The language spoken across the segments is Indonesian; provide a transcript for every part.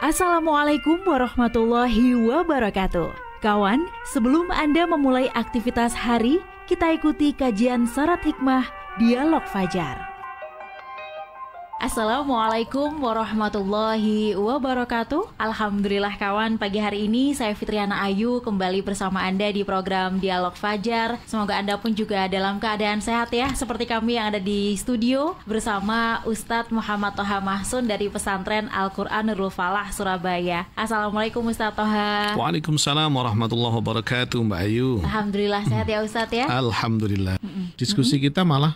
Assalamualaikum warahmatullahi wabarakatuh. Kawan, sebelum Anda memulai aktivitas hari, kita ikuti kajian syarat hikmah Dialog Fajar. Assalamualaikum warahmatullahi wabarakatuh. Alhamdulillah kawan, pagi hari ini saya Fitriana Ayu kembali bersama Anda di program Dialog Fajar. Semoga Anda pun juga dalam keadaan sehat ya, seperti kami yang ada di studio bersama Ustadz Muhammad Toha Mahsun dari Pesantren Al-Quran Nurul Falah, Surabaya. Assalamualaikum Ustadz Toha. Waalaikumsalam warahmatullahi wabarakatuh Mbak Ayu. Alhamdulillah sehat ya Ustadz ya. Alhamdulillah. Diskusi kita malah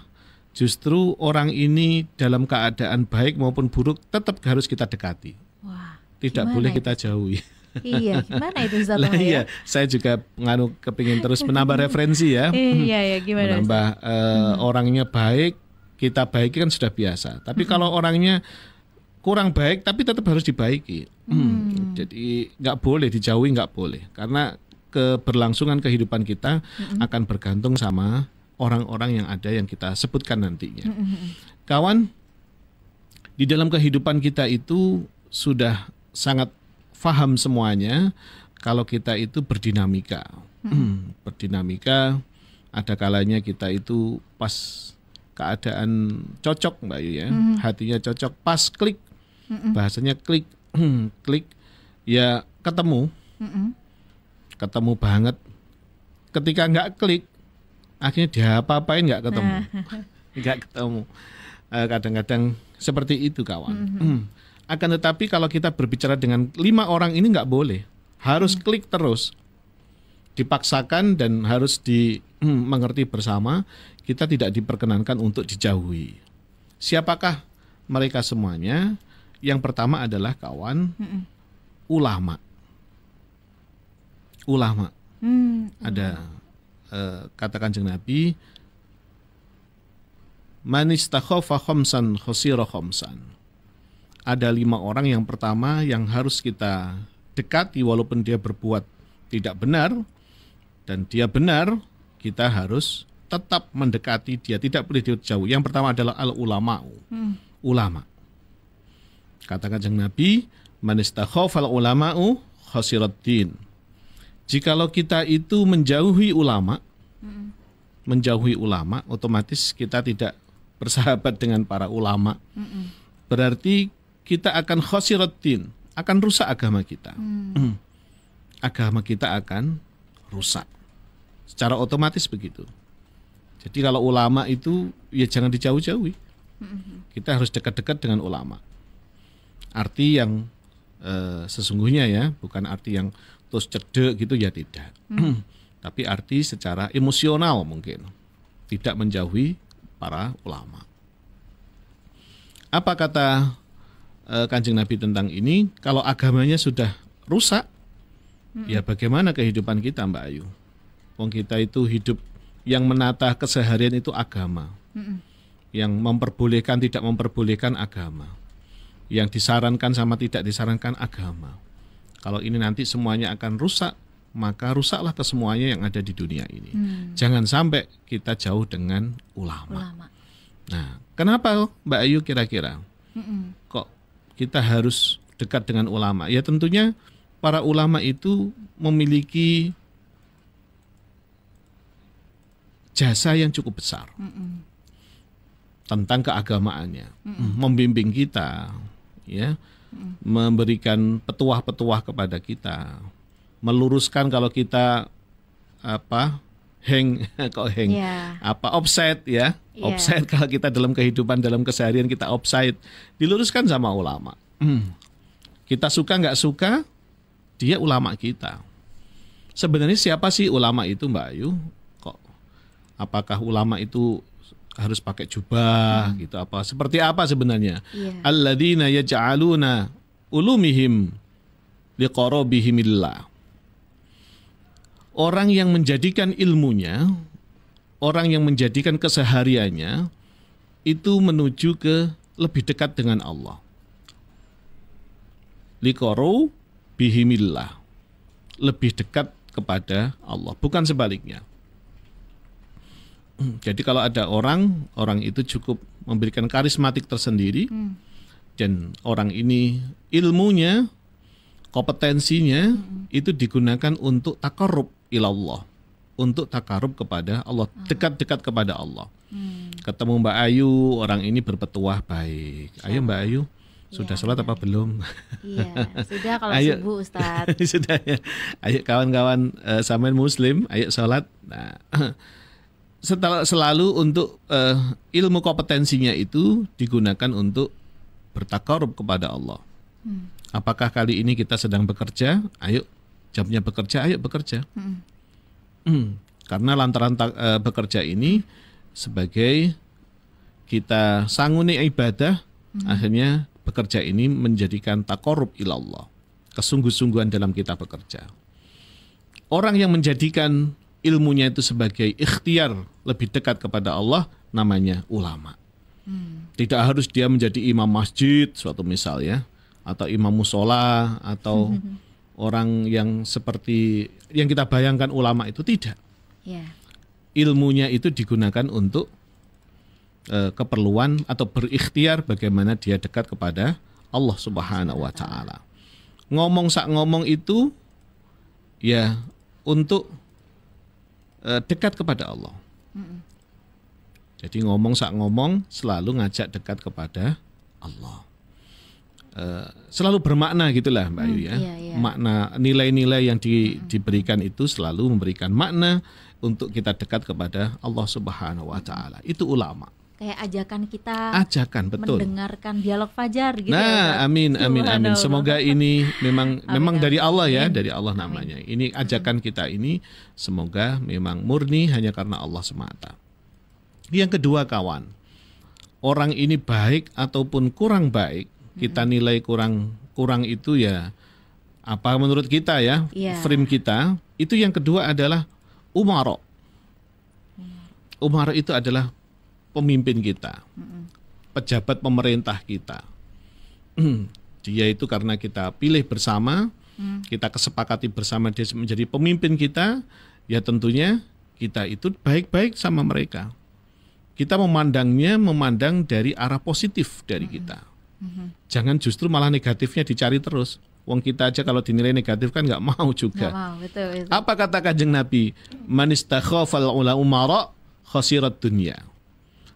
justru orang ini dalam keadaan baik maupun buruk tetap harus kita dekati. Wah, tidak boleh kita jauhi. Iya, gimana itu Ustaz? Iya, saya juga kepingin terus menambah referensi ya. Iya, gimana? Menambah orangnya baik, kita baiki kan sudah biasa. Tapi kalau orangnya kurang baik tapi tetap harus dibaiki. Jadi nggak boleh dijauhi, nggak boleh. Karena keberlangsungan kehidupan kita akan bergantung sama orang-orang yang ada yang kita sebutkan nantinya. Kawan, di dalam kehidupan kita itu sudah sangat paham semuanya kalau kita itu berdinamika. Berdinamika, ada kalanya kita itu pas keadaan cocok Mbak Ayu ya, hatinya cocok, pas klik, bahasanya klik, klik, ya ketemu, ketemu banget. Ketika nggak klik, akhirnya diapa-apain nggak ketemu, nggak ketemu. Kadang-kadang seperti itu kawan. Akan tetapi kalau kita berbicara dengan 5 orang ini nggak boleh, harus klik terus, dipaksakan dan harus dimengerti bersama. Kita tidak diperkenankan untuk dijauhi. Siapakah mereka semuanya? Yang pertama adalah kawan, ulama. Ulama. Ada kata Kanjeng Nabi, man istakhafa khamsan khasira khamsan. Ada 5 orang yang pertama yang harus kita dekati walaupun dia berbuat tidak benar, dan dia benar, kita harus tetap mendekati dia, tidak boleh dijauh. Yang pertama adalah al-ulama'u. Ulama. Kata Kanjeng Nabi, man istakhafa al-ulama'u khasirat din. Jikalau kita itu menjauhi ulama, otomatis kita tidak bersahabat dengan para ulama. Berarti kita akan khasiratin, akan rusak agama kita. Agama kita akan rusak. Secara otomatis begitu. Jadi kalau ulama itu ya jangan dijauh-jauhi. Kita harus dekat-dekat dengan ulama. Arti yang sesungguhnya ya, bukan arti yang terus cedek gitu ya, tidak. Tapi arti secara emosional mungkin tidak menjauhi para ulama. Apa kata Kanjeng Nabi tentang ini? Kalau agamanya sudah rusak, ya bagaimana kehidupan kita Mbak Ayu? Wong kita itu hidup yang menata keseharian itu agama. Yang memperbolehkan tidak memperbolehkan agama. Yang disarankan sama tidak disarankan agama. Kalau ini nanti semuanya akan rusak, maka rusaklah kesemuanya yang ada di dunia ini. Jangan sampai kita jauh dengan ulama. Nah, kenapa Mbak Ayu kira-kira? Kok kita harus dekat dengan ulama? Ya tentunya para ulama itu memiliki jasa yang cukup besar tentang keagamaannya, membimbing kita, ya. Memberikan petuah-petuah kepada kita, meluruskan kalau kita offside ya, offside kalau kita dalam kehidupan dalam keseharian kita offside, diluruskan sama ulama. Kita suka nggak suka, dia ulama kita. Sebenarnya siapa sih ulama itu Mbak Ayu? Kok apakah ulama itu harus pakai jubah gitu apa? Seperti apa sebenarnya? Alladzina yaj'aluna ulumihim liqarabihimillah. Orang yang menjadikan ilmunya, orang yang menjadikan kesehariannya itu menuju ke lebih dekat dengan Allah. Liqarabihimillah. Lebih dekat kepada Allah, bukan sebaliknya. Jadi kalau ada orang itu cukup memberikan karismatik tersendiri, dan orang ini ilmunya kompetensinya itu digunakan untuk taqarrub ilallah, untuk takarub kepada Allah, dekat-dekat kepada Allah. Ketemu Mbak Ayu, orang ini berpetuah baik. Ayo Mbak Ayu, sudah sholat apa belum? Iya, sudah kalau Ayo. subuh Ustaz. Sudah ya. Ayo kawan-kawan samain muslim, ayo sholat. Nah, selalu untuk ilmu kompetensinya itu digunakan untuk bertakarub kepada Allah. Apakah kali ini kita sedang bekerja? Ayo, jamnya bekerja, ayo bekerja. Karena lantaran bekerja ini sebagai kita sanguni ibadah, akhirnya bekerja ini menjadikan taqarrub ilallah, kesungguh-sungguhan dalam kita bekerja. Orang yang menjadikan ilmunya itu sebagai ikhtiar lebih dekat kepada Allah namanya ulama. Tidak harus dia menjadi imam masjid suatu misal ya, atau imam musola, atau orang yang seperti yang kita bayangkan ulama itu, tidak. Ilmunya itu digunakan untuk keperluan atau berikhtiar bagaimana dia dekat kepada Allah Subhanahu wa taala. Ngomong sak ngomong itu ya untuk dekat kepada Allah. Jadi ngomong sak ngomong selalu ngajak dekat kepada Allah. Selalu bermakna gitulah Mbak Ayu ya. Makna, nilai-nilai yang diberikan itu selalu memberikan makna untuk kita dekat kepada Allah Subhanahu wa taala. Itu ulama. Kayak ajakan kita betul. Mendengarkan dialog fajar gitu. Nah, ya, amin. Semoga ini memang dari Allah ya, amin. dari Allah namanya. Ini ajakan kita ini semoga memang murni hanya karena Allah semata. Yang kedua kawan, orang ini baik ataupun kurang baik, kita nilai kurang itu ya apa menurut kita ya, frame kita. Itu yang kedua adalah umara. Umara itu adalah pemimpin kita, pejabat pemerintah kita. Dia itu karena kita pilih bersama, kita kesepakati bersama dia menjadi pemimpin kita, ya tentunya kita itu baik-baik sama mereka. Kita memandang dari arah positif dari kita. Jangan justru malah negatifnya dicari terus. Wong kita aja kalau dinilai negatif kan nggak mau juga. Nggak mau, betul. Apa kata Kanjeng Nabi? Man istakhafal umara khasirat dunya.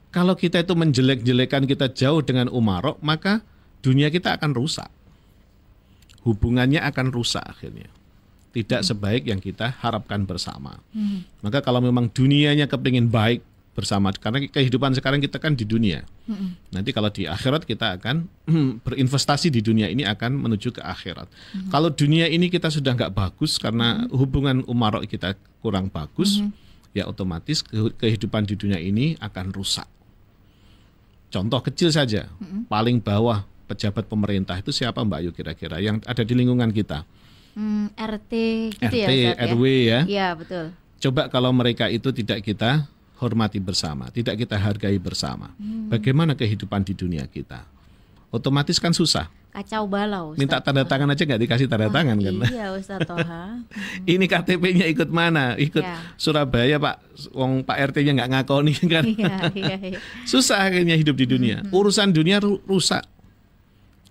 Kalau kita itu menjelek-jelekan, kita jauh dengan umara, maka dunia kita akan rusak. Hubungannya akan rusak akhirnya. Tidak sebaik yang kita harapkan bersama. Maka kalau memang dunianya kepingin baik bersama, karena kehidupan sekarang kita kan di dunia. Nanti kalau di akhirat kita akan berinvestasi di dunia ini akan menuju ke akhirat. Kalau dunia ini kita sudah nggak bagus karena hubungan umara kita kurang bagus, ya otomatis kehidupan di dunia ini akan rusak. Contoh kecil saja, paling bawah pejabat pemerintah itu siapa Mbak Ayu kira-kira yang ada di lingkungan kita? RT gitu RT, ya, RW ya. Iya, betul. Coba kalau mereka itu tidak kita hormati bersama, tidak kita hargai bersama. Bagaimana kehidupan di dunia kita? Otomatis kan susah. Kacau balau, Ustaz. Minta tanda tangan aja nggak dikasih tanda tangan kan? Iya, Ustaz Toha. Ini KTP-nya ikut mana? Ikut Surabaya Pak, wong Pak RT-nya nggak ngakoni kan? Iya. Susah akhirnya hidup di dunia. Urusan dunia rusak.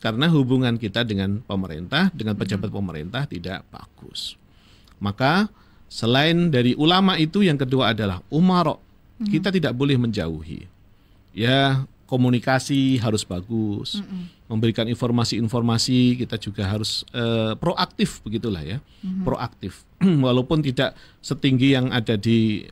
Karena hubungan kita dengan pemerintah, dengan pejabat pemerintah tidak bagus. Maka selain dari ulama itu, yang kedua adalah umara. Kita tidak boleh menjauhi. Ya, komunikasi harus bagus. Memberikan informasi-informasi kita juga harus proaktif begitulah ya. Proaktif. Walaupun tidak setinggi yang ada di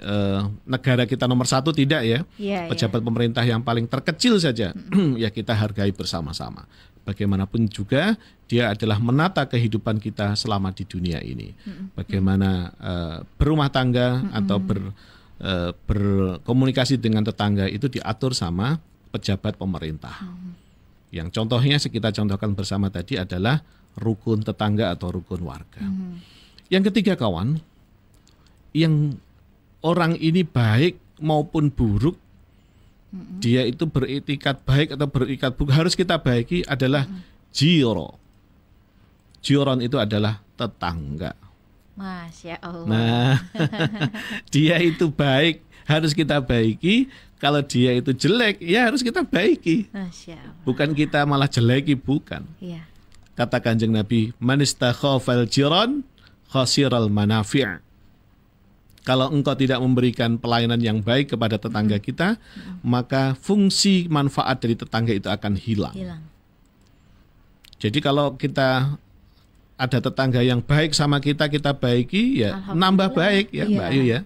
negara kita nomor 1 tidak ya. Pejabat pemerintah yang paling terkecil saja ya kita hargai bersama-sama. Bagaimanapun juga dia adalah menata kehidupan kita selama di dunia ini. Bagaimana berumah tangga atau berkomunikasi dengan tetangga itu diatur sama pejabat pemerintah. Yang contohnya kita contohkan bersama tadi adalah rukun tetangga atau rukun warga. Yang ketiga kawan, yang orang ini baik maupun buruk, dia itu beretikat baik atau beretikat buruk harus kita baiki adalah jiro. Jiron itu adalah tetangga. Masya Allah. Nah, dia itu baik harus kita baiki. Kalau dia itu jelek, ya harus kita baiki. Masya Allah. Bukan kita malah jeleki, bukan. Iya. Kata Kanjeng Nabi, man istakhafal jiran khasiral manafi'. Kalau engkau tidak memberikan pelayanan yang baik kepada tetangga kita, maka fungsi manfaat dari tetangga itu akan hilang. Jadi kalau kita ada tetangga yang baik sama kita, kita baiki, ya nambah baik ya Mbak Ayu ya.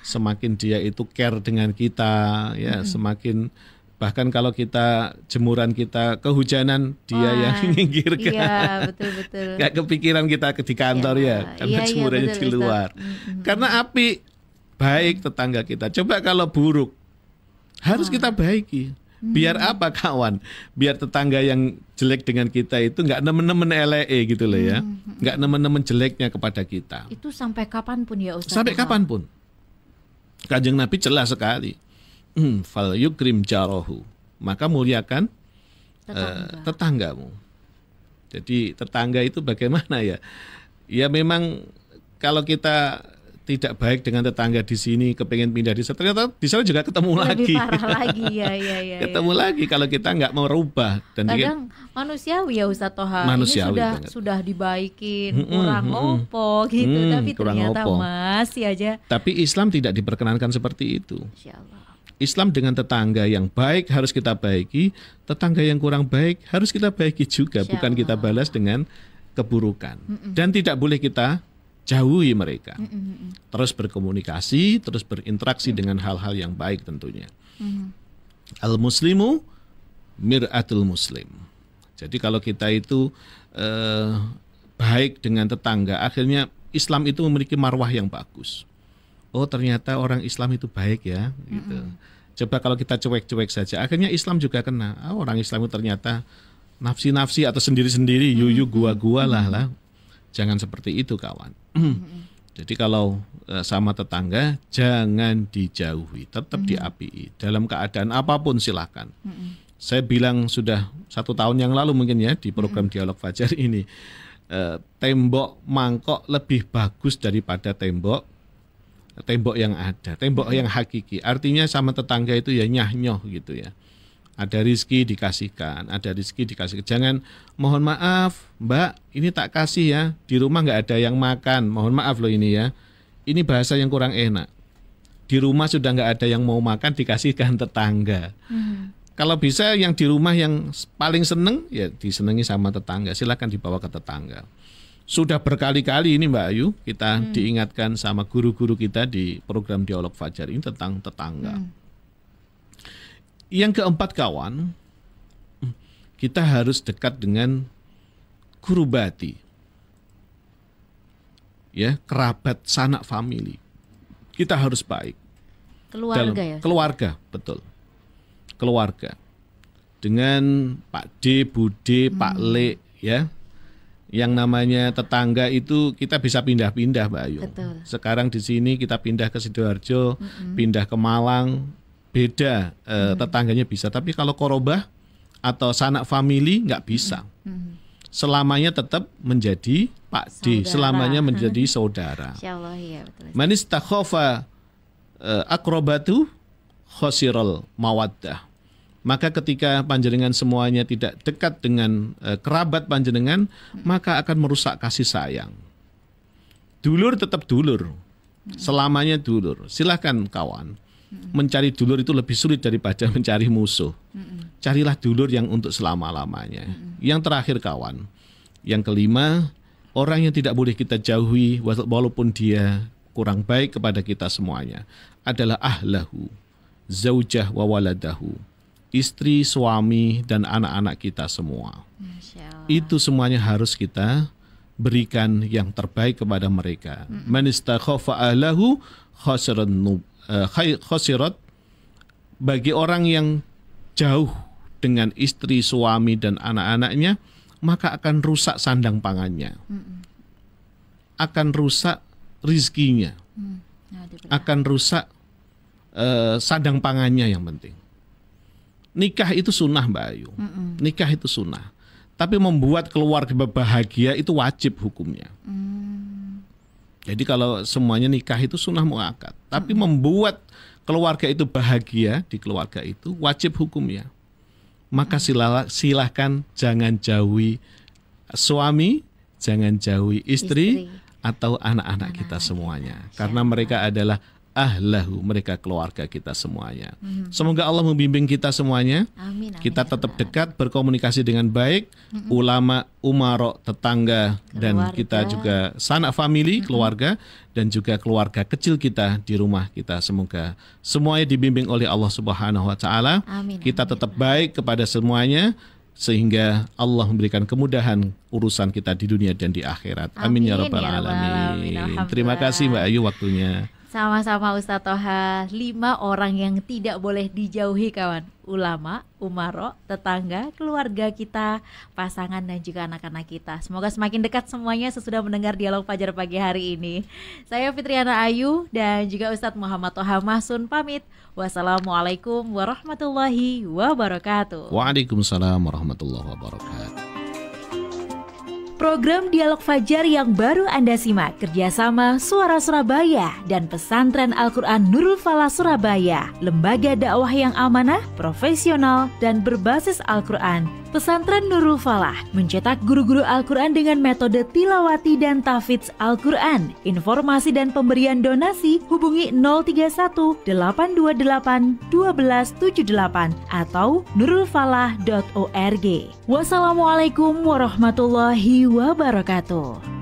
Semakin dia itu care dengan kita, ya semakin, bahkan kalau kita jemuran kita kehujanan, dia yang minggirkan. Iya, betul-betul. Gak kepikiran kita di kantor ya, karena jemurannya di luar. Karena api baik tetangga kita. Coba kalau buruk, harus kita baiki. Biar apa kawan? Biar tetangga yang jelek dengan kita itu nggak nemen-nemen ele gitu loh ya. Nggak nemen-nemen jeleknya kepada kita. Itu sampai kapanpun ya Ustaz? Sampai kapanpun. Kanjeng Nabi jelas sekali. Fal yukrim jarohu. Maka muliakan tetanggamu. Jadi tetangga itu bagaimana ya? Ya memang kalau kita tidak baik dengan tetangga di sini, kepengen pindah di sana, ternyata di sana juga ketemu lagi. Lebih parah lagi ya. Ketemu lagi kalau kita nggak merubah. Dan kadang manusiawi ya Ustaz Toha. Manusiawi ini sudah dibaikin, kurang opo gitu, tapi ternyata masih aja. Tapi Islam tidak diperkenankan seperti itu. Insyaallah. Islam dengan tetangga yang baik harus kita baiki, tetangga yang kurang baik harus kita baiki juga, bukan kita balas dengan keburukan. Dan tidak boleh kita jauhi mereka. Terus berkomunikasi, terus berinteraksi dengan hal-hal yang baik tentunya. Al-muslimu mir'atul muslim. Jadi kalau kita itu baik dengan tetangga, akhirnya Islam itu memiliki marwah yang bagus. Oh ternyata orang Islam itu baik ya, gitu. Coba kalau kita cuek-cuek saja, akhirnya Islam juga kena. Orang Islam itu ternyata nafsi-nafsi atau sendiri-sendiri, yuyu gua-gua lah. Jangan seperti itu kawan. Jadi kalau sama tetangga jangan dijauhi, tetap diapii. Dalam keadaan apapun silakan. Saya bilang sudah 1 tahun yang lalu mungkin ya di program Dialog Fajar ini, tembok mangkok lebih bagus daripada tembok yang ada, tembok yang hakiki. Artinya sama tetangga itu ya nyah-nyoh gitu ya. Ada rizki dikasihkan, Jangan mohon maaf Mbak, ini tak kasih ya, di rumah nggak ada yang makan. Mohon maaf loh ini ya. Ini bahasa yang kurang enak. Di rumah sudah nggak ada yang mau makan, dikasihkan tetangga. Kalau bisa yang di rumah yang paling seneng ya disenangi sama tetangga. Silakan dibawa ke tetangga. Sudah berkali-kali ini Mbak Ayu kita diingatkan sama guru-guru kita di program Dialog Fajar ini tentang tetangga. Yang keempat kawan, kita harus dekat dengan kurubati, ya kerabat sanak famili. Kita harus baik. Keluarga, betul. Keluarga. Dengan Pak D, Bu D, Pak Le, ya. Yang namanya tetangga itu kita bisa pindah-pindah Mbak Ayu. Betul. Sekarang di sini kita pindah ke Sidoarjo, pindah ke Malang. Beda tetangganya bisa, tapi kalau korobah atau sanak famili nggak bisa. Selamanya tetap menjadi Pak D, selamanya menjadi saudara. Insyaallah ya betul. Man istakhafa akrobatu khosiral mawaddah. Maka ketika panjenengan semuanya tidak dekat dengan kerabat panjenengan, maka akan merusak kasih sayang. Dulur tetap dulur, selamanya dulur. Silakan kawan. Mencari dulur itu lebih sulit daripada mencari musuh. Carilah dulur yang untuk selama-lamanya. Yang terakhir kawan, yang kelima, orang yang tidak boleh kita jauhi walaupun dia kurang baik kepada kita semuanya adalah ahlahu, zaujah wa waladahu, istri, suami dan anak-anak kita semua. Itu semuanya harus kita berikan yang terbaik kepada mereka. Man istakhafa ahlahu khasirat, bagi orang yang jauh dengan istri, suami dan anak-anaknya, maka akan rusak sandang pangannya, akan rusak rizkinya, akan rusak sandang pangannya. Yang penting nikah itu sunnah Mbak Ayu, nikah itu sunnah, tapi membuat keluarga bahagia itu wajib hukumnya. Jadi kalau semuanya nikah itu sunnah muakkad, tapi membuat keluarga itu bahagia di keluarga itu wajib hukumnya. Maka silahkan jangan jauhi suami, jangan jauhi istri atau anak-anak kita semuanya. Karena mereka adalah ahlahu, mereka keluarga kita semuanya. Semoga Allah membimbing kita semuanya. Amin, kita tetap dekat, berkomunikasi dengan baik, ulama, umaro, tetangga, dan kita juga sanak family, keluarga, dan juga keluarga kecil kita di rumah kita. Semoga semuanya dibimbing oleh Allah Subhanahu wa taala. Kita tetap baik kepada semuanya sehingga Allah memberikan kemudahan urusan kita di dunia dan di akhirat. Amin ya rabbal alamin. Terima kasih Mbak Ayu waktunya. Sama-sama Ustadz Toha. 5 orang yang tidak boleh dijauhi kawan. Ulama, umaro, tetangga, keluarga kita, pasangan dan juga anak-anak kita. Semoga semakin dekat semuanya sesudah mendengar dialog Fajar pagi hari ini. Saya Fitriana Ayu dan juga Ustadz Muhammad Toha Mahsun pamit. Wassalamualaikum warahmatullahi wabarakatuh. Waalaikumsalam warahmatullahi wabarakatuh. Program Dialog Fajar yang baru Anda simak kerjasama Suara Surabaya dan Pesantren Al-Quran Nurul Falah Surabaya, lembaga dakwah yang amanah, profesional, dan berbasis Al-Quran. Pesantren Nurul Falah mencetak guru-guru Al-Quran dengan metode tilawati dan tahfidz Al-Quran. Informasi dan pemberian donasi hubungi 031 828 1278 atau nurulfalah.org. Wassalamualaikum warahmatullahi wabarakatuh.